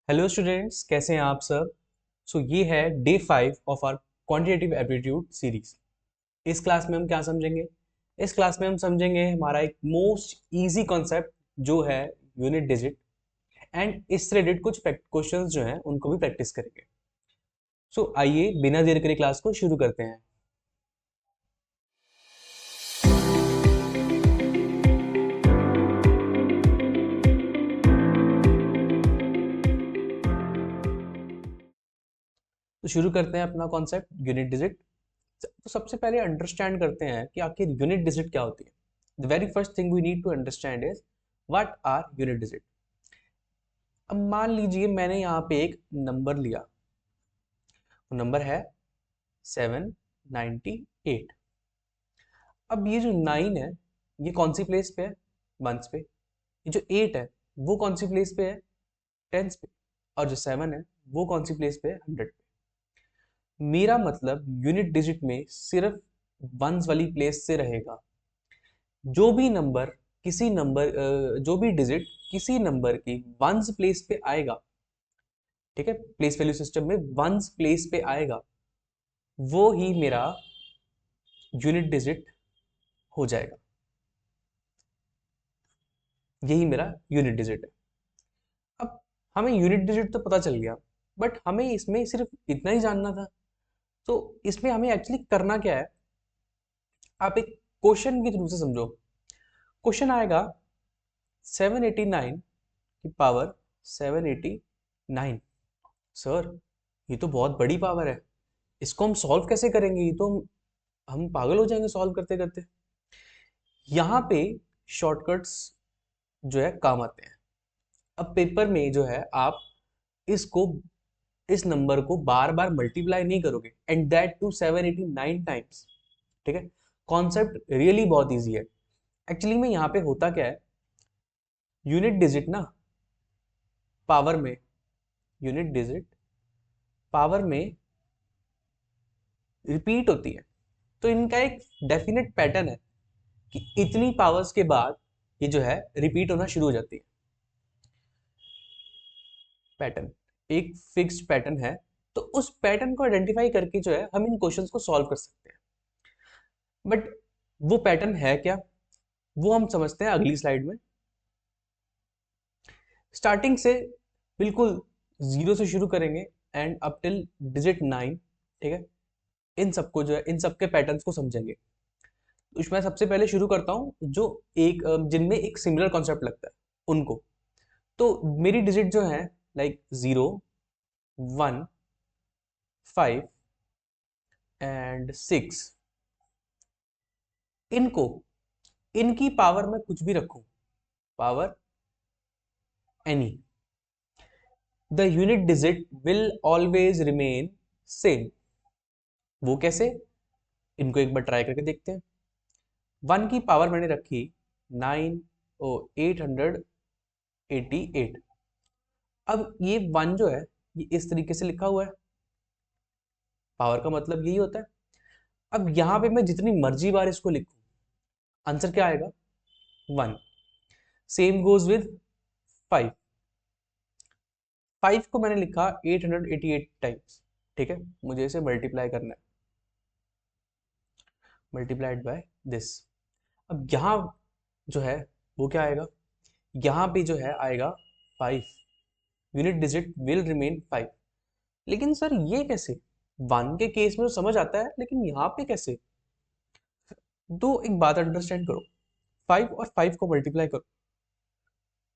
Hello students, कैसे हैं आप सब। ये है day 5 of our quantitative aptitude series. इस क्लास में हम क्या समझेंगे? इस क्लास में हम समझेंगे हमारा एक मोस्ट इजी कॉन्सेप्ट जो है यूनिट डिजिट, एंड इससे रिलेटेड कुछ क्वेश्चंस जो हैं उनको भी प्रैक्टिस करेंगे। आइए बिना देर करे क्लास को शुरू करते हैं। तो शुरू करते हैं अपना कॉन्सेप्ट यूनिट डिजिट। तो सबसे पहले अंडरस्टैंड करते हैं कि आखिर यूनिट डिजिट क्या होती है। The very first thing we need to understand is what are unit digit. अब मान लीजिए मैंने यहाँ पे एक नंबर लिया, वो नंबर है 798। अब ये जो 9 है ये कौन सी प्लेस पे है? वंस पे। ये जो 8 है वो कौन सी प्लेस पे है? टेंस पे। और जो 7 है वो कौन सी प्लेस पे है? 100 पे। मेरा मतलब यूनिट डिजिट में सिर्फ वंस वाली प्लेस से रहेगा। जो भी नंबर किसी नंबर जो भी डिजिट किसी नंबर की वंस प्लेस पे आएगा, ठीक है, प्लेस वैल्यू सिस्टम में वंस प्लेस पे आएगा, वो ही मेरा यूनिट डिजिट हो जाएगा। यही मेरा यूनिट डिजिट है। अब हमें यूनिट डिजिट तो पता चल गया, बट हमें इसमें सिर्फ इतना ही जानना था। तो इसमें हमें एक्चुअली करना क्या है, आप एक क्वेश्चन के थ्रू से समझो। क्वेश्चन आएगा 789 की पावर 789। सर, ये तो बहुत बड़ी पावर है, इसको हम सॉल्व कैसे करेंगे? ये तो हम पागल हो जाएंगे सॉल्व करते करते। यहाँ पे शॉर्टकट्स जो है काम आते हैं। अब पेपर में जो है आप इसको इस नंबर को बार बार मल्टीप्लाई नहीं करोगे, एंड दैट टू 789 टाइम्स। ठीक है, कॉन्सेप्ट रियली बहुत इजी है। एक्चुअली में यहाँ पे होता क्या है, यूनिट डिजिट ना पावर में, यूनिट डिजिट पावर में रिपीट होती है। तो इनका एक डेफिनेट पैटर्न है कि इतनी पावर्स के बाद ये जो है रिपीट होना शुरू हो जाती है। पैटर्न एक फिक्स्ड पैटर्न है। तो उस पैटर्न को आइडेंटिफाई करके जो है हम इन क्वेश्चंस को सॉल्व कर सकते हैं। बट वो पैटर्न है क्या, वो हम समझते हैं अगली स्लाइड में। स्टार्टिंग से बिल्कुल जीरो से शुरू करेंगे एंड अप टिल डिजिट 9। ठीक है, इन सबको जो है इन सबके पैटर्न्स को समझेंगे। तो इसमें सबसे पहले शुरू करता हूँ जो एक जिनमें एक सिमिलर कॉन्सेप्ट लगता है उनको। तो मेरी डिजिट जो है लाइक 0, 1, 5 एंड 6, इनको इनकी पावर में कुछ भी रखूं, power any, the unit digit will always remain same. वो कैसे? इनको एक बार ट्राई करके देखते हैं। 1 की पावर मैंने रखी 888। अब ये 1 जो है ये इस तरीके से लिखा हुआ है, पावर का मतलब यही होता है। अब यहां पे मैं जितनी मर्जी बार इसको लिखूं, आंसर क्या आएगा? 1। Same goes with 5। 5 को मैंने लिखा 888 टाइम्स। ठीक है, मुझे इसे मल्टीप्लाई करना है, मल्टीप्लाइड बाय दिस। अब यहाँ जो है वो क्या आएगा? यहाँ पे जो है आएगा 5। Unit digit will remain 5। लेकिन सर ये कैसे? 1 के केस में तो समझ आता है, लेकिन यहाँ पे कैसे? तो एक बात अंडरस्टैंड करो, 5 और 5 को मल्टीप्लाई करो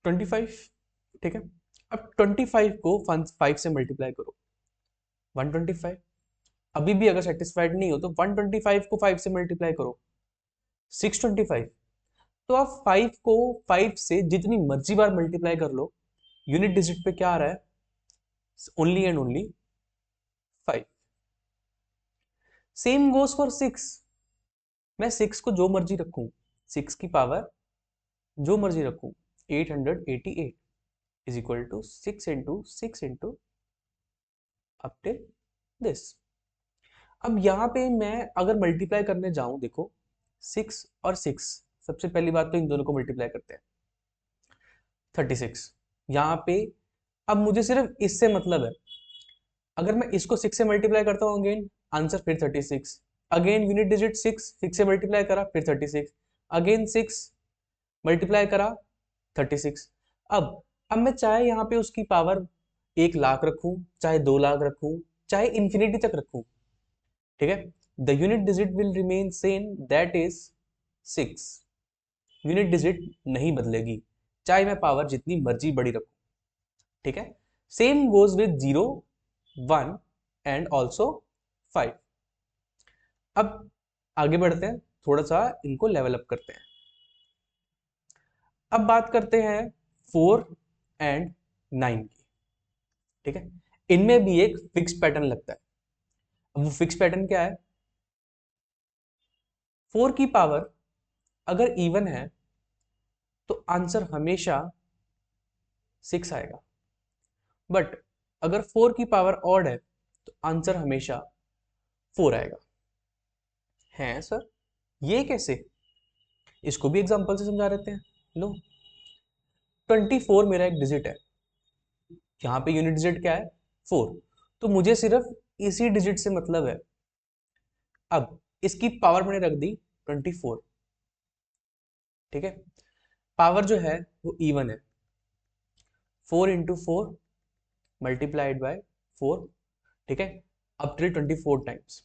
25। ठीक है, अब 25 को 5 से मल्टीप्लाई करो 125। अभी भी अगर सेटिस्फाइड नहीं हो तो 125 को 5 से मल्टीप्लाई करो 625। तो आप 5 को 5 से जितनी मर्जी बार मल्टीप्लाई कर लो, यूनिट डिजिट पे क्या आ रहा है? Only and only 5। Same goes for 6। मैं 6 को जो मर्जी रखूं, 6 की पावर जो मर्जी रखूं, 888 is equal to 6 into up till this. अब यहां पे मैं अगर मल्टीप्लाई करने जाऊं, देखो 6 और 6, सबसे पहली बात तो इन दोनों को मल्टीप्लाई करते हैं 36। यहाँ पे अब मुझे सिर्फ इससे मतलब है, अगर मैं इसको 6 से मल्टीप्लाई करता हूँ अगेन, आंसर फिर 36, अगेन यूनिट डिजिट 6 से मल्टीप्लाई करा फिर 36, अगेन 6 मल्टीप्लाई करा 36। अब मैं चाहे यहाँ पे उसकी पावर 1 लाख रखूं, चाहे 2 लाख रखूं, चाहे इंफिनिटी तक रखूं, ठीक है, the unit digit will remain same, that is 6। Unit digit नहीं बदलेगी, चाहे मैं पावर जितनी मर्जी बड़ी रखूं, ठीक है। Same goes with 0, 1 and also 5। अब आगे बढ़ते हैं, थोड़ा सा इनको लेवल अप करते हैं। अब बात करते हैं 4 एंड 9 की, ठीक है। इनमें भी एक फिक्स पैटर्न लगता है। अब वो फिक्स पैटर्न क्या है? 4 की पावर अगर इवन है तो आंसर हमेशा 6 आएगा, बट अगर 4 की पावर ऑड है तो आंसर हमेशा 4 आएगा। है सर, ये कैसे? इसको भी एग्जांपल से समझा देते हैं। लो, 24 मेरा एक डिजिट है, यहाँ पे यूनिट डिजिट क्या है? 4। तो मुझे सिर्फ इसी डिजिट से मतलब है। अब इसकी पावर मैंने रख दी 24, ठीक है। पावर जो है वो इवन है, 4 × 4 मल्टीप्लाइड बाय 4, ठीक है, अप टिल 24 टाइम्स।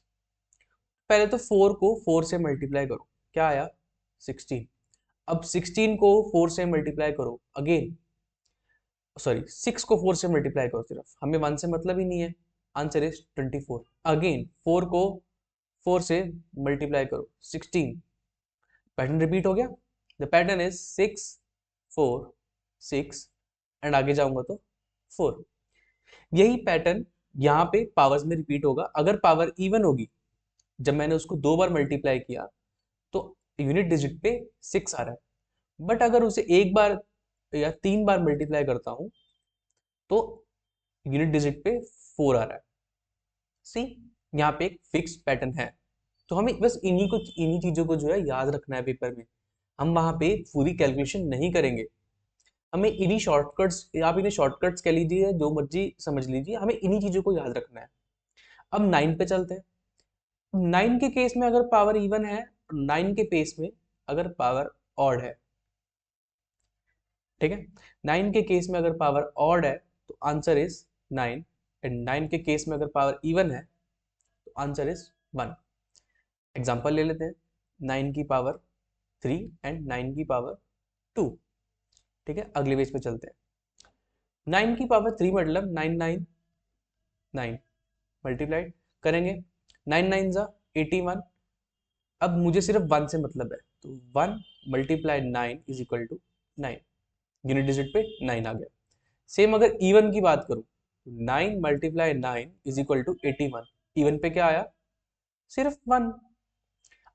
पहले तो 4 को 4 से मल्टीप्लाई करो, क्या आया? 16। अब 16 को 4 से मल्टीप्लाई करो अगेन, सॉरी 6 को 4 से मल्टीप्लाई करो, सिर्फ हमें 1 से मतलब ही नहीं है, आंसर इज 24। अगेन 4 को 4 से मल्टीप्लाई करो 16, पैटर्न रिपीट हो गया। द पैटर्न इज 6 4 6 एंड आगे जाऊंगा तो 4। यही पैटर्न यहाँ पे पावर्स में रिपीट होगा। अगर पावर इवन होगी, जब मैंने उसको 2 बार मल्टीप्लाई किया तो यूनिट डिजिट पे 6 आ रहा है, बट अगर उसे 1 बार या 3 बार मल्टीप्लाई करता हूं तो यूनिट डिजिट पे 4 आ रहा है। सी, यहाँ पे एक फिक्स पैटर्न है। तो हमें बस इन्हीं चीजों को जो है याद रखना है पेपर में। हम वहां पे पूरी कैलकुलेशन नहीं करेंगे, हमें इन्हीं शॉर्टकट्स, आप इन्हें शॉर्टकट्स कह लीजिए, जो मर्जी समझ लीजिए, हमें इन्हीं चीजों को याद रखना है। अब 9 पे चलते हैं। 9 के केस में अगर पावर इवन है, 9 के केस में अगर पावर ऑड है, ठीक है, 9 के केस में अगर पावर ऑड है तो आंसर इज 9, एंड 9 के केस में अगर पावर इवन है तो आंसर इज 1। एग्जांपल ले लेते हैं, 9 की पावर 3 एंड 9 की पावर 2, ठीक है। अगले पेज पे चलते हैं। 9 की पावर 3 मतलब 999 मल्टीप्लाइड करेंगे, 9 9 जा 81। अब मुझे सिर्फ 1 से मतलब है, तो 1 multiply 9 is equal to 9, unit digit पे 9 आ गया। सेम अगर इवन की बात करूं, 9 multiply 9 is equal to 81, even पे क्या आया? सिर्फ 1।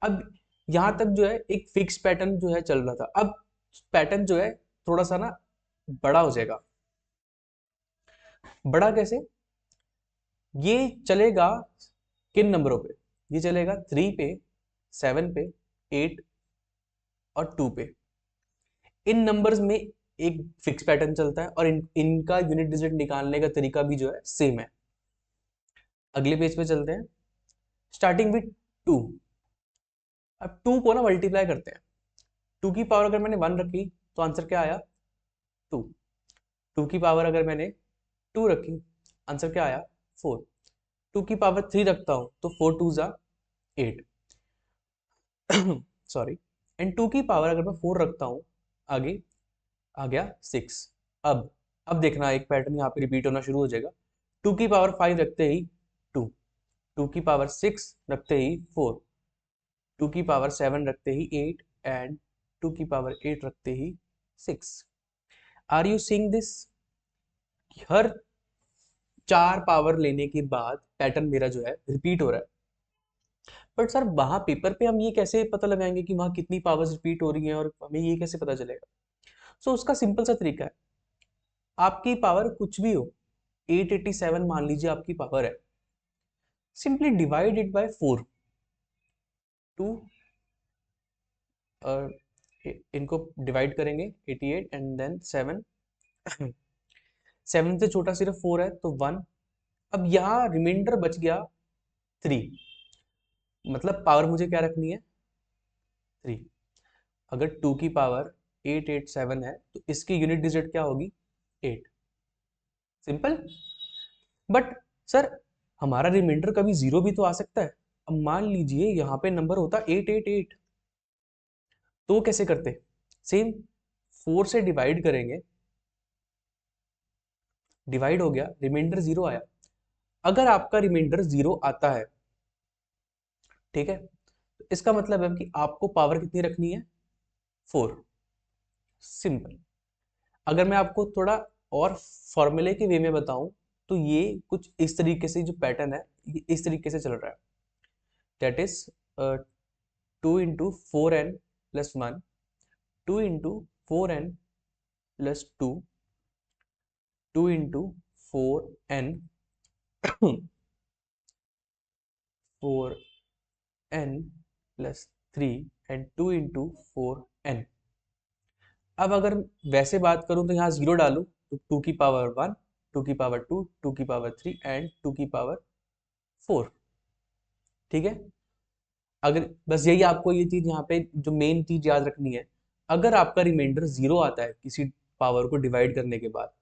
अब यहां तक जो है एक फिक्स पैटर्न जो है चल रहा था, अब पैटर्न जो है थोड़ा सा ना बड़ा हो जाएगा। बड़ा कैसे? ये चलेगा किन नंबरों पे? ये चलेगा 3 पे, 7 पे, 8 और 2 पे। इन नंबर्स में एक फिक्स पैटर्न चलता है और इनका यूनिट डिजिट निकालने का तरीका भी जो है सेम है। अगले पेज पे चलते हैं, स्टार्टिंग विथ 2। अब 2 को ना मल्टीप्लाई करते हैं। 2 की पावर अगर मैंने 1 रखी तो आंसर क्या आया? 2। 2 की पावर अगर मैंने 2 रखी, आंसर क्या आया? 4। 2 की पावर 3 रखता हूं तो 4 2 जा 8, सॉरी, एंड 2 की पावर अगर मैं 4 रखता हूं, आगे आ गया 6। अब देखना एक पैटर्न यहाँ पे रिपीट होना शुरू हो जाएगा। 2 की पावर 5 रखते ही 2, 2 की पावर 6 रखते ही 4, 2 की पावर 7 रखते ही 8 एंड 2 की पावर 8 रखते ही 6। Are you seeing this? हर 4 पावर लेने के बाद पैटर्न मेरा जो है रिपीट हो रहा है। बट सर वहां पेपर पे हम ये कैसे पता लगाएंगे कि वहां कितनी पावर्स रिपीट हो रही हैं, और हमें ये कैसे पता चलेगा? सो उसका सिंपल सा तरीका है, आपकी पावर कुछ भी हो, 887 मान लीजिए आपकी पावर है, सिंपली डिवाइड इट बाय 4। 2 इनको डिवाइड करेंगे 88 एंड देन 7, 7 से छोटा सिर्फ 4 है तो 1। अब यहाँ रिमाइंडर बच गया 3, मतलब पावर मुझे क्या रखनी है 3। अगर 2 की पावर 887 है तो इसकी यूनिट डिजिट क्या होगी 8। सिंपल। बट सर हमारा रिमाइंडर कभी 0 भी तो आ सकता है। अब मान लीजिए यहाँ पे नंबर होता 888, तो कैसे करते? सेम 4 से डिवाइड करेंगे, डिवाइड हो गया, रिमाइंडर 0 आया। अगर आपका रिमाइंडर 0 आता है, ठीक है, तो इसका मतलब है कि आपको पावर कितनी रखनी है 4। सिंपल। अगर मैं आपको थोड़ा और फॉर्मूले के वे में बताऊं तो ये कुछ इस तरीके से जो पैटर्न है ये इस तरीके से चल रहा है। That is 2 into 4n plus 1, 2 into 4n plus 2, 2 into 4n 4n plus 3 and 2 into 4n। अब अगर वैसे बात करूं तो यहाँ 0 डालूं तो 2 की पावर 1, 2 की पावर 2, 2 की पावर 3 एंड 2 की पावर 4। ठीक है। अगर बस यही आपको ये चीज यहाँ पे जो मेन चीज याद रखनी है, अगर आपका रिमाइंडर 0 आता है किसी पावर को डिवाइड करने के बाद,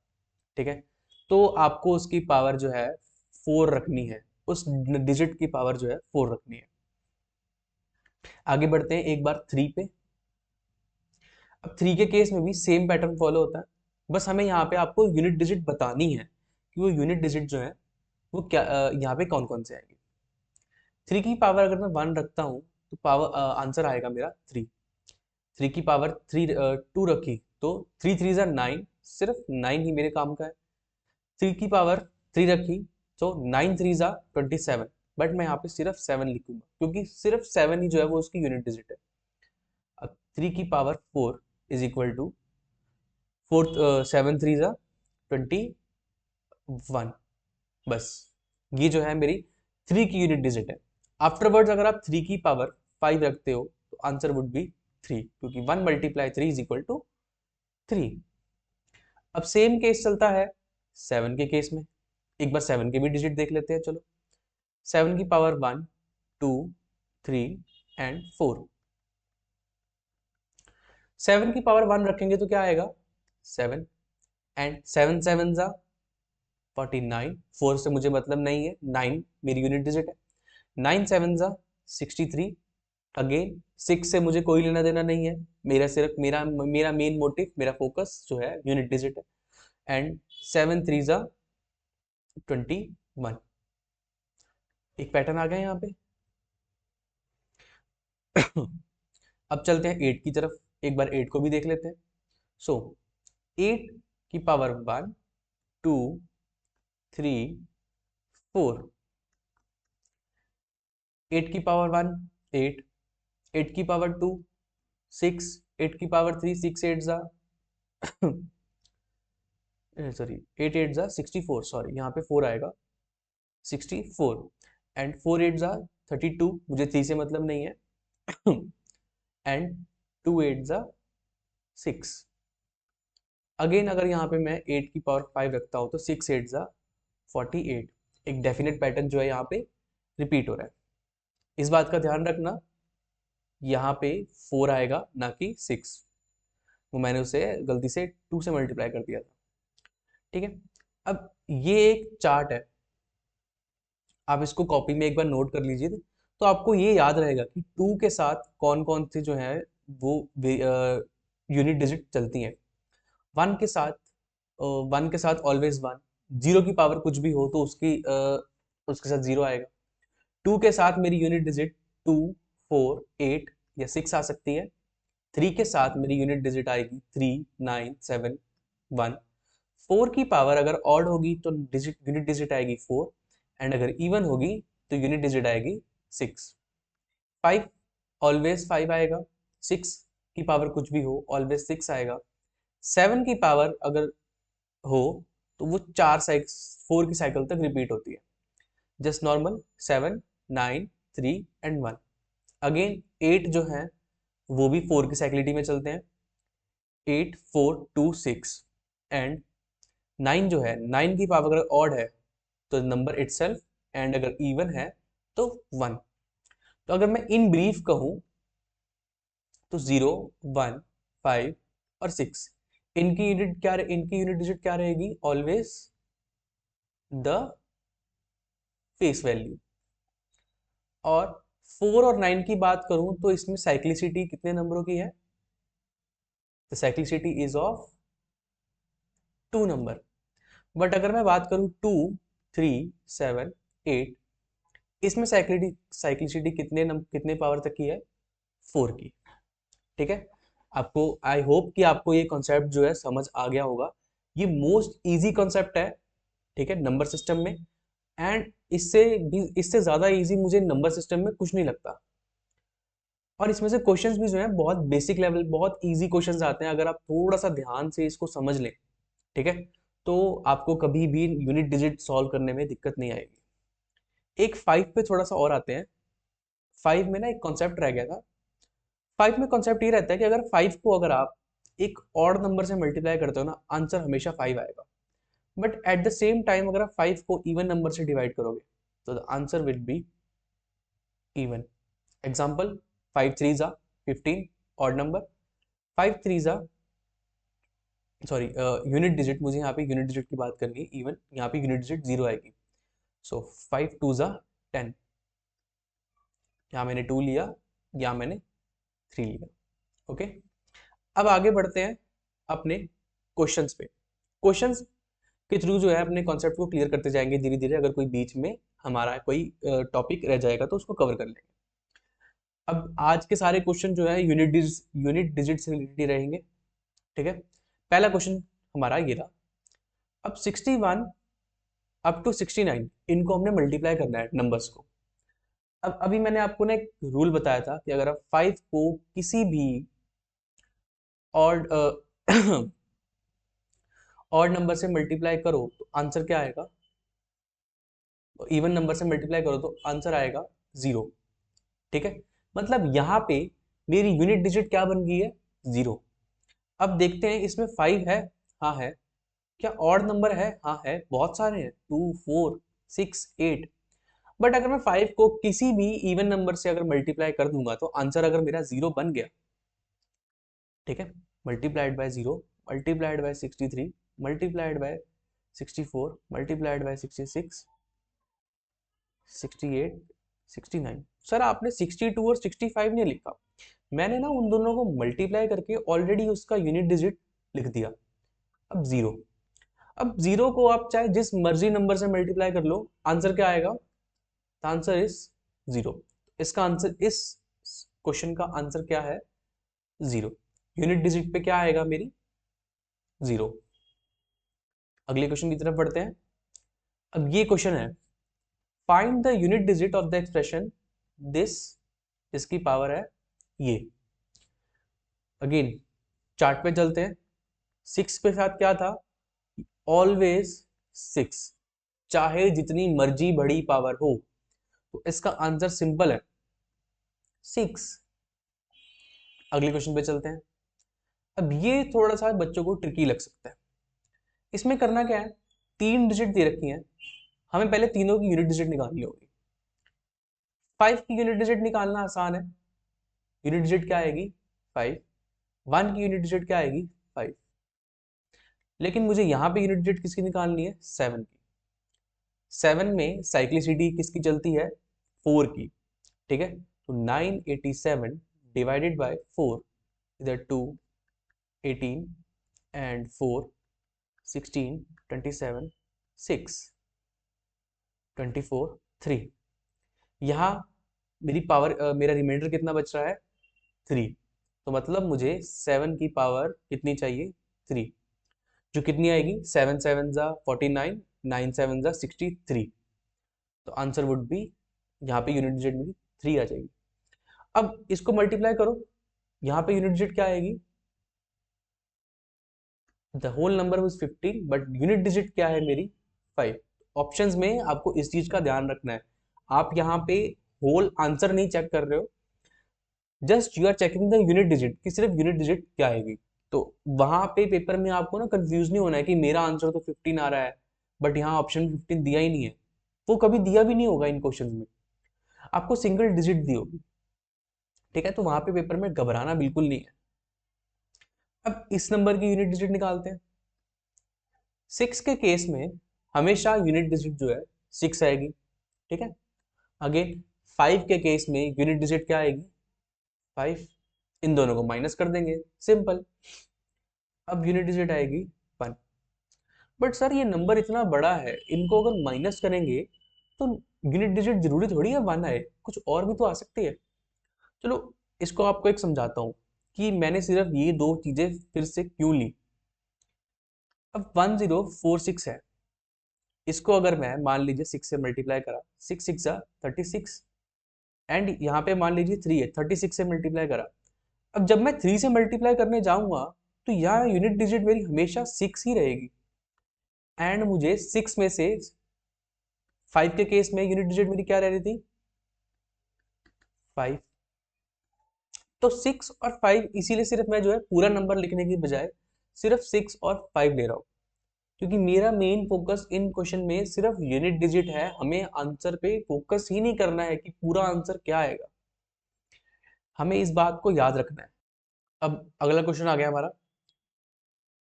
ठीक है, तो आपको उसकी पावर जो है 4 रखनी है, उस डिजिट की पावर जो है 4 रखनी है। आगे बढ़ते हैं एक बार 3 पे। अब 3 के केस में भी सेम पैटर्न फॉलो होता है, बस हमें यहाँ पे आपको यूनिट डिजिट बतानी है कि वो यूनिट डिजिट जो है वो क्या यहाँ पे कौन कौन से आएंगे। 3 की पावर अगर मैं 1 रखता हूँ तो पावर आंसर आएगा मेरा 3। 3 की पावर 2 रखी तो 3 3 ज़ा 9, सिर्फ 9 ही मेरे काम का है। 3 की पावर 3 रखी तो 9 3 ज़ा 27, बट मैं यहाँ पे सिर्फ 7 लिखूंगा क्योंकि सिर्फ 7 ही जो है वो उसकी यूनिट डिजिट है। अब 3 की पावर 4 इज इक्वल टू 7 3 ज़ा 21। बस ये जो है मेरी 3 की यूनिट डिजिट है। आफ्टरवर्ड्स अगर आप 3 की पावर 5 रखते हो तो आंसर वुड बी 3, क्योंकि 1 मल्टीप्लाई 3 इज इक्वल टू 3। अब सेम केस चलता है 7 के केस में। एक बार 7 के भी डिजिट देख लेते हैं, चलो। 7 की पावर 1, 2, 3 एंड 4। 7 की पावर 1 रखेंगे तो क्या आएगा 7, एंड 7 7 जा 49। 4 से मुझे मतलब नहीं है, 9 मेरी यूनिट डिजिट है। 9 7 जा 63। अगेन 6 से मुझे कोई लेना देना नहीं है, मेरा सिर्फ मेरा मेरा मेन मोटिव, मेरा फोकस जो है यूनिट डिजिट है। एंड 7 3 जा 21। एक पैटर्न आ गया यहाँ पे। अब चलते हैं 8 की तरफ, एक बार 8 को भी देख लेते हैं। सो 8 की पावर 1, 2, 3, 4। 8 की पावर 1 8, 8 की पावर 2 6, 8 की पावर 3 6 8 जा सॉरी 8 8 जा 64, सॉरी यहाँ पे 4 आएगा 64। एंड 4 8 जा 32, मुझे 3 से मतलब नहीं है। एंड 2 8 जा 6। अगेन अगर यहाँ पे मैं 8 की पावर 5 रखता हूँ तो 6 8 जा 48। एक डेफिनेट पैटर्न जो है यहाँ पे रिपीट हो रहा है। इस बात का ध्यान रखना, यहाँ पे 4 आएगा ना कि 6, वो मैंने उसे गलती से 2 से मल्टीप्लाई कर दिया था। ठीक है। अब ये एक चार्ट है, आप इसको कॉपी में एक बार नोट कर लीजिए, तो आपको ये याद रहेगा कि 2 के साथ कौन कौन से जो है वो यूनिट डिजिट चलती हैं। 1 के साथ 1 के साथ ऑलवेज 1। 0 की पावर कुछ भी हो तो उसके साथ 0 आएगा। 2 के साथ मेरी यूनिट डिजिट 2, 4, 8 या 6 आ सकती है। 3 के साथ मेरी यूनिट डिजिट आएगी 3, 9, 7, 1। 4 की पावर अगर ऑड होगी तो यूनिट डिजिट आएगी 4, एंड अगर इवन होगी तो यूनिट डिजिट आएगी 6। 5 ऑलवेज 5 आएगा। 6 की पावर कुछ भी हो ऑलवेज 6 आएगा। 7 की पावर अगर हो तो वो 4 की साइकिल तक रिपीट होती है, जस्ट नॉर्मल 7, 9, 3 एंड 1। अगेन 8 जो है वो भी 4 की साइक्लिटी में चलते हैं, 8 4 2 6 एंड 9 जो है, 9 की पावर अगर ऑड है तो नंबर इटसेल्फ, एंड अगर इवन है तो 1। तो अगर मैं इन ब्रीफ कहूं तो 0, 1, 5 और 6, इनकी यूनिट डिजिट क्या रहेगी? Always the face value. और 4 और 9 की बात करूं तो इसमें साइक्लिसिटी कितने नंबरों की है? The cyclicity is of 2 number. But अगर मैं बात करूं 2, 3, 7, 8, इसमें साइक्लिसिटी कितने पावर तक की है? 4 की। ठीक है, आपको आई होप कि आपको ये कॉन्सेप्ट जो है समझ आ गया होगा। ये मोस्ट इजी कॉन्सेप्ट है, ठीक है, नंबर सिस्टम में। एंड इससे ज्यादा इजी मुझे नंबर सिस्टम में कुछ नहीं लगता। और इसमें से क्वेश्चंस भी जो है बहुत बेसिक लेवल, बहुत इजी क्वेश्चंस आते हैं अगर आप थोड़ा सा ध्यान से इसको समझ लें। ठीक है, तो आपको कभी भी यूनिट डिजिट सॉल्व करने में दिक्कत नहीं आएगी। एक 5 पे थोड़ा सा और आते हैं। 5 में ना एक कॉन्सेप्ट रह गया था। 5 में कॉन्सेप्ट ये रहता है कि अगर 5 को अगर आप एक ऑड नंबर से मल्टीप्लाई करते हो ना, आंसर हमेशा 5 आएगा। But at the same time अगर आप 5 को इवन नंबर से डिवाइड करोगे तो the answer will be even. Example, 5 3 जा 15, ऑड नंबर। 5 3 जा, सॉरी, यूनिट डिजिट, मुझे यहाँ पे यूनिट डिजिट की बात करनी है, इवन यहाँ पे यूनिट डिजिट 0 आएगी। सो 5 2 जा 10, यहाँ मैंने 2 लिया, यहाँ मैंने 3 लिया। ओके, अब आगे बढ़ते हैं अपने क्वेश्चंस पे। क्वेश्चंस के थ्रू जो है अपने कॉन्सेप्ट को क्लियर करते जाएंगे धीरे धीरे। अगर कोई बीच में हमारा कोई टॉपिक रह जाएगा तो उसको कवर कर लेंगे। अब आज के सारे क्वेश्चन जो है यूनिट डिजिट से रिलेटेड रहेंगे। ठीक है, पहला क्वेश्चन हमारा ये रहा। अब 61 अप टू 69 इनको हमने मल्टीप्लाई करना है नंबर्स को। अब अभी मैंने आपको ना एक रूल बताया था कि अगर आप 5 को किसी भी ऑड ऑड नंबर से मल्टीप्लाई करो तो आंसर क्या आएगा? इवन नंबर से मल्टीप्लाई करो तो आंसर आएगा 0। ठीक है, मतलब यहाँ पे मेरी यूनिट डिजिट क्या बन गई है? 0। अब देखते हैं इसमें 5 है, हाँ है। क्या ऑड नंबर है? हाँ है, बहुत सारे हैं, 2, 4, 6, 8। बट अगर मैं 5 को किसी भी इवन नंबर से अगर मल्टीप्लाई कर दूंगा तो आंसर अगर मेरा 0 बन गया, ठीक है, multiplied by 0, multiplied by 63, multiplied by 64, multiplied by 66, 68, 69। Sir आपने 62 और 65 नहीं लिखा। मैंने ना उन दोनों को मल्टीप्लाई करके ऑलरेडी उसका यूनिट डिजिट लिख दिया। अब 0, अब 0 को आप चाहे जिस मर्जी नंबर से मल्टीप्लाई कर लो, आंसर क्या आएगा? Answer is 0। इसका आंसर, इस क्वेश्चन का आंसर क्या है? 0। यूनिट डिजिट पे क्या आएगा मेरी? 0। अगले क्वेश्चन की तरफ बढ़ते हैं। अब ये क्वेश्चन है, find the unit digit of the expression this, इसकी पावर है ये। अगेन चार्ट पे चलते हैं। 6 के साथ क्या था? ऑलवेज 6, चाहे जितनी मर्जी बड़ी पावर हो। तो इसका आंसर सिंपल है 6। अगले क्वेश्चन पे चलते हैं। अब ये थोड़ा सा बच्चों को ट्रिकी लग सकता है। इसमें करना क्या है, 3 डिजिट दे रखी हैं, हमें पहले तीनों की यूनिट डिजिट निकालनी होगी। 5 की यूनिट डिजिट निकालना आसान है। यूनिट डिजिट क्या आएगी? 5। 1 की यूनिट डिजिट क्या आएगी? 5। लेकिन मुझे यहाँ पे यूनिट डिजिट किसकी निकालनी है? 7 की। 7 में साइक्लिसिटी किसकी चलती है? 4 की। ठीक है, तो 987 डिवाइडेड बाय 4, इधर 2, 18 एंड 4, 16, 27, 6, 24, 3। यहाँ मेरी पावर, मेरा रिमाइंडर कितना बच रहा है? 3। तो मतलब मुझे 7 की पावर कितनी चाहिए? 3। जो कितनी आएगी? 7 7 जा 49, 9 7 जा 63। तो आंसर वुड बी, यहाँ पे यूनिट डिजिट मेरी 3 आ जाएगी। अब इसको मल्टीप्लाई करो, यहाँ पे यूनिट डिजिट क्या आएगी? The whole number was 15, but unit digit क्या है मेरी? 5। ऑप्शंस में आपको इस चीज का ध्यान रखना है, आप यहाँ पे होल आंसर नहीं चेक कर रहे हो, just you are checking the unit digit कि सिर्फ यूनिट डिजिट क्या आएगी। तो वहां पे पेपर में आपको ना कंफ्यूज नहीं होना है कि मेरा आंसर तो 15 आ रहा है बट यहाँ ऑप्शन 15 दिया ही नहीं है। वो कभी दिया भी नहीं होगा इन क्वेश्चन में, आपको सिंगल डिजिट दी होगी। ठीक है, तो वहां पे पेपर में घबराना बिल्कुल नहीं है। अब इस नंबर की यूनिट डिजिट निकालते हैं। 6 के केस में हमेशा यूनिट डिजिट जो है 6 आएगी। ठीक है, अगेन 5 के केस में यूनिट डिजिट क्या आएगी? 5। इन दोनों को माइनस कर देंगे, सिंपल। अब यूनिट डिजिट आएगी 1। बट सर ये नंबर इतना बड़ा है, इनको अगर माइनस करेंगे तो यूनिट डिजिट जरूरी थोड़ी है 1 आए, कुछ और भी तो आ सकती है। चलो इसको आपको एक समझाता हूँ कि मैंने सिर्फ ये दो चीजें फिर से क्यों ली। अब 1046 है, इसको अगर मैं मान लीजिए 6 से मल्टीप्लाई करा, 6 6 जा 36, एंड यहाँ पे मान लीजिए 3 है, 36 से मल्टीप्लाई करा। अब जब मैं 3 से मल्टीप्लाई करने जाऊंगा तो यहाँ यूनिट डिजिट मेरी हमेशा 6 ही रहेगी, एंड मुझे 6 में से 5 के केस में यूनिट डिजिट मेरी क्या रह रही थी? 5। तो 6 और 5, इसीलिए सिर्फ मैं जो है पूरा नंबर लिखने की बजाय सिर्फ 6 और 5 ले रहा हूँ, क्योंकि मेरा मेन फोकस इन क्वेश्चन में सिर्फ यूनिट डिजिट है। हमें आंसर पे फोकस ही नहीं करना है कि पूरा आंसर क्या आएगा, हमें इस बात को याद रखना है। अब अगला क्वेश्चन आ गया हमारा।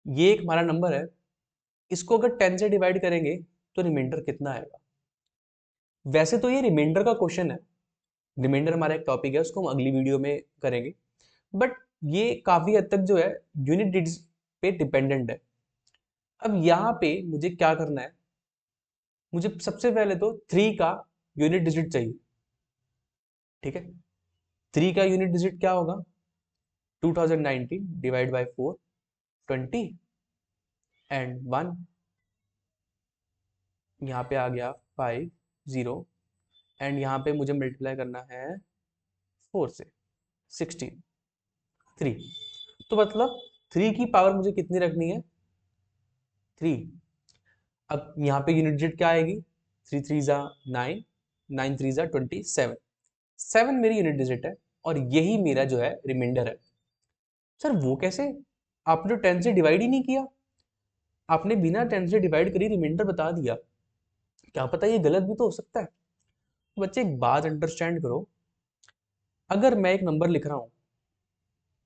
ये एक हमारा नंबर है, इसको अगर 10 से डिवाइड करेंगे तो रिमाइंडर कितना आएगा? वैसे तो ये रिमाइंडर का क्वेश्चन है, रिमाइंडर हमारा एक टॉपिक है, उसको हम अगली वीडियो में करेंगे, बट ये काफी हद तक जो है यूनिट डिजिट पे डिपेंडेंट है। अब यहाँ पे मुझे क्या करना है? मुझे सबसे पहले तो 3 का यूनिट डिजिट चाहिए। ठीक है, 3 का यूनिट डिजिट क्या होगा? 2019 डिवाइड बाय 4, 20 एंड 1। यहाँ पे आ गया 5 0, एंड यहाँ पे मुझे मल्टीप्लाई करना है 4 से, 16 3। तो मतलब 3 की पावर मुझे कितनी रखनी है? 3। अब यहाँ पे यूनिट डिजिट क्या आएगी? 3 3 जा 9, 9 3 जा 27, 7 मेरी यूनिट डिजिट है, और यही मेरा जो है रिमाइंडर है। सर वो कैसे? आपने तो 10 से डिवाइड ही नहीं किया, आपने बिना 10 से डिवाइड करी रिमाइंडर बता दिया। क्या पता ये गलत भी तो हो सकता है। तो बच्चे एक बात अंडरस्टैंड करो, अगर मैं एक नंबर लिख रहा हूँ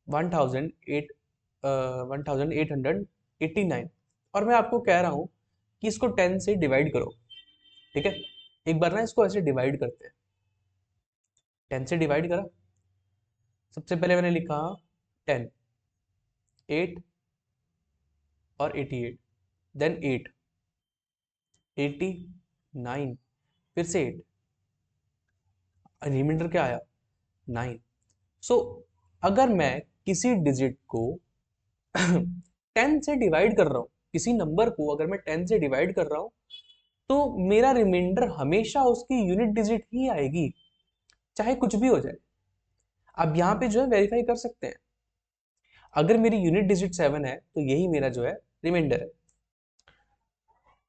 1889, और मैं आपको कह रहा हूँ कि इसको 10 से डिवाइड करो। ठीक है, एक बार ना इसको ऐसे डिवाइड करते हैं। 10 से डिवाइड करा, सबसे पहले मैंने लिखा 10, 8 और 88, देन 8, 80, 9, फिर से 8, रिमाइंडर क्या आया? 9। सो अगर मैं किसी डिजिट को 10 से डिवाइड कर रहा हूँ, किसी नंबर को अगर मैं 10 से डिवाइड कर रहा हूँ, तो मेरा रिमाइंडर हमेशा उसकी यूनिट डिजिट ही आएगी, चाहे कुछ भी हो जाए। आप यहाँ पे जो है वेरीफाई कर सकते हैं। अगर मेरी यूनिट डिजिट 7 है तो यही मेरा जो है रिमाइंडर है।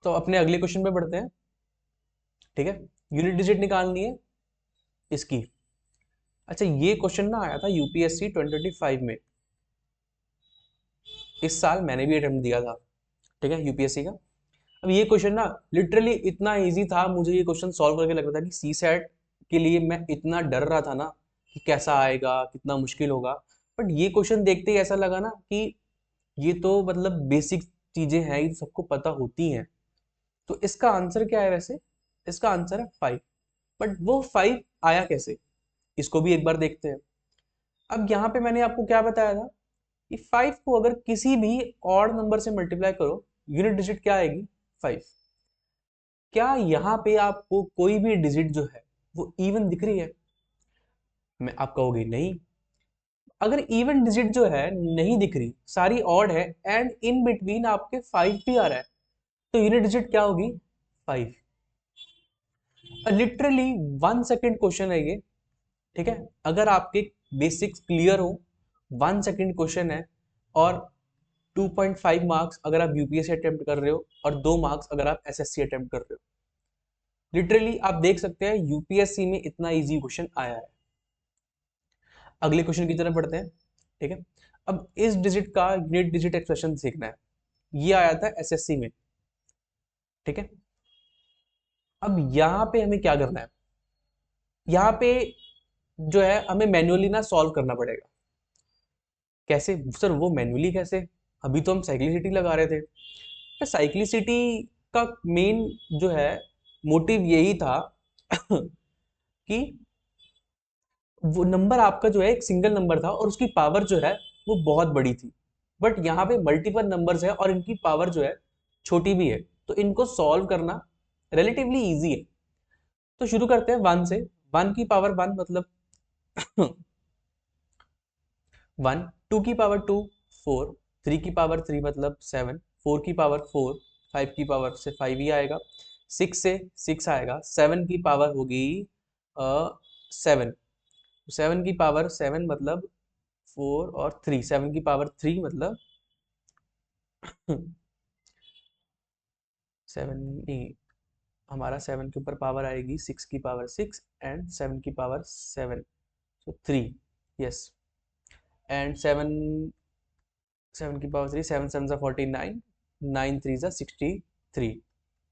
तो अपने अगले क्वेश्चन पे बढ़ते हैं। ठीक है, यूनिट डिजिट निकालनी है इसकी। अच्छा, ये क्वेश्चन ना आया था यूपीएससी 2025 में, इस साल मैंने भी अटेम्प्ट दिया था। ठीक है, यूपीएससी का। अब ये क्वेश्चन ना लिटरली इतना इजी था, मुझे ये क्वेश्चन सॉल्व करके लग रहा था कि सी सेट के लिए मैं इतना डर रहा था ना कि कैसा आएगा, कितना मुश्किल होगा। बट ये क्वेश्चन देखते ही ऐसा लगा ना कि ये तो मतलब बेसिक चीजें हैं, ये सबको पता होती हैं। तो इसका आंसर क्या है वैसे? इसका आंसर है 5। बट वो 5 आया कैसे, इसको भी एक बार देखते हैं। अब यहाँ पे मैंने आपको क्या बताया था कि 5 को अगर किसी भी ऑड नंबर से मल्टीप्लाई करो, यूनिट डिजिट क्या आएगी? 5। क्या यहाँ पे आपको कोई भी डिजिट जो है वो इवन दिख रही है? मैं आप कहोगे नहीं। अगर इवन डिजिट जो है नहीं दिख रही, सारी ऑड है, एंड इन बिटवीन आपके 5 भी आ रहा है, तो यूनिट डिजिट क्या होगी? 5। लिटरली 1 सेकेंड क्वेश्चन है ये। ठीक है, अगर आपके बेसिक्स क्लियर हो, 1 सेकेंड क्वेश्चन है, और 2.5 मार्क्स अगर आप यूपीएससी अटेम्प्ट कर रहे हो, और 2 मार्क्स अगर आप एसएससी अटेम्प्ट कर रहे हो। लिटरली आप देख सकते हैं यूपीएससी में इतना इजी क्वेश्चन आया है। अगले क्वेश्चन की तरफ बढ़ते हैं। ठीक है, अब इस डिजिट का यूनिट डिजिट एक्सप्रेशन सीखना है, ये आया था एसएससी में, ठीक है। अब यहाँ पे हमें क्या करना है, यहाँ पे जो है हमें मैन्युअली ना सॉल्व करना पड़ेगा। कैसे सर, वो मैन्युअली कैसे, अभी तो हम साइक्लिसिटी लगा रहे थे। तो साइक्लिसिटी का मेन जो है मोटिव यही था कि वो नंबर आपका जो है एक सिंगल नंबर था और उसकी पावर जो है वो बहुत बड़ी थी, बट यहाँ पे मल्टीपल नंबर्स है और इनकी पावर जो है छोटी भी है, तो इनको सॉल्व करना रिलेटिवली इजी है। तो शुरू करते हैं वन से। वन की पावर वन मतलब वन, टू की पावर टू फोर, थ्री की पावर थ्री मतलब सेवन, फोर की पावर फोर, फाइव की पावर से फाइव ही आएगा, सिक्स से सिक्स आएगा, सेवन की पावर होगी सेवन, सेवन की पावर सेवन मतलब फोर और थ्री, सेवन की पावर थ्री मतलब सेवन ही, हमारा सेवन के ऊपर पावर आएगी सिक्स की पावर सिक्स एंड सेवन की power seven, so 3, yes, and 7, 7 की पावर 3, 7 7 जा 49, 9 3 जा 63,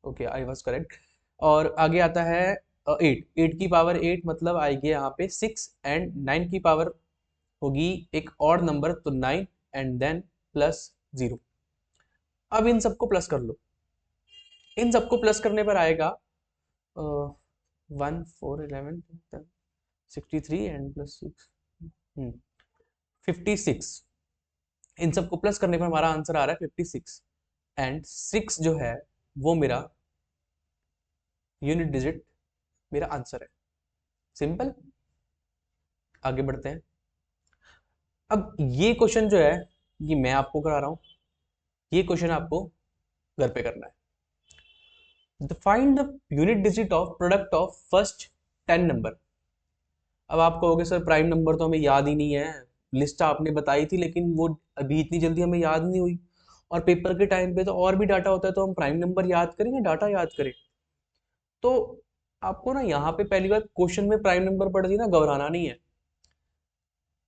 ओके आई वाज करेक्ट। और आगे आता है 8, 8 की पावर 8 मतलब आएगी यहाँ पे 6 एंड 9 की पावर होगी एक और नंबर तो 9 एंड देन प्लस 0। अब इन सबको प्लस कर लो, इन सबको प्लस करने पर आएगा 1 4 11 63 एंड प्लस 6 56। इन सबको प्लस करने पर हमारा आंसर आ रहा है 56 एंड 6 जो है वो मेरा यूनिट डिजिट, मेरा आंसर है। सिंपल। आगे बढ़ते हैं। अब ये क्वेश्चन जो है ये मैं आपको करा रहा हूं, ये क्वेश्चन आपको घर पे करना है। Find the unit digit of product of first 10 number. अब आप कहोगे सर प्राइम नंबर तो हमें याद ही नहीं है, लिस्ट आपने बताई थी लेकिन वो अभी इतनी जल्दी हमें याद नहीं हुई, और पेपर के टाइम पे तो और भी डाटा होता है, तो हम प्राइम नंबर याद करें या डाटा याद करें। तो आपको ना यहाँ पे पहली बात, क्वेश्चन में प्राइम नंबर पढ़ दी ना, घबराना नहीं है।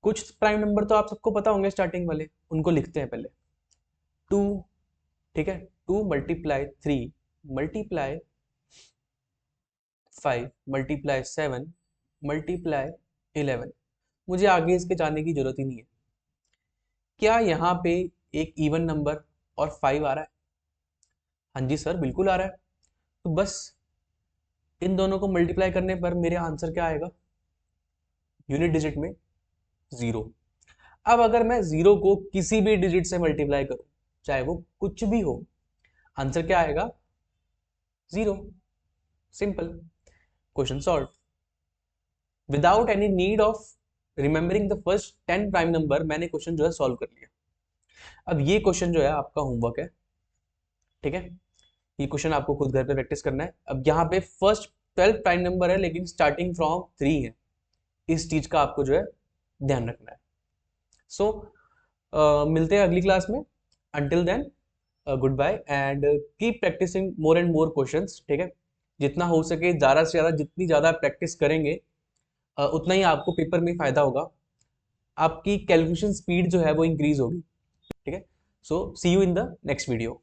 कुछ प्राइम नंबर तो आप सबको पता होंगे स्टार्टिंग वाले, उनको लिखते हैं पहले। टू, ठीक है, to multiply three multiply five multiply seven multiply 11। मुझे आगे इसके जाने की जरूरत ही नहीं है। क्या यहाँ पे एक इवन नंबर और फाइव आ रहा है? हाँ जी सर बिल्कुल आ रहा है। तो बस इन दोनों को मल्टीप्लाई करने पर मेरे आंसर क्या आएगा, यूनिट डिजिट में जीरो। अब अगर मैं जीरो को किसी भी डिजिट से मल्टीप्लाई करूं, चाहे वो कुछ भी हो, आंसर क्या आएगा, zero. Simple, question solve without any need of remembering the first 10 prime number. मैंने क्वेश्चन जो है सॉल्व कर लिया। अब ये क्वेश्चन जो है आपका होमवर्क है, ठीक है, ये क्वेश्चन आपको खुद घर पे प्रैक्टिस करना है। अब यहाँ पे फर्स्ट 12 प्राइम नंबर है लेकिन स्टार्टिंग फ्रॉम 3 है, इस चीज का आपको जो है ध्यान रखना है। सो मिलते हैं अगली क्लास में। Until then goodbye and keep practising more and more questions, ठीक है। जितना हो सके ज़्यादा से ज़्यादा, जितनी ज़्यादा प्रैक्टिस करेंगे उतना ही आपको पेपर में फ़ायदा होगा, आपकी कैलकुलेशन स्पीड जो है वो इंक्रीज होगी, ठीक है। So see you in the next video.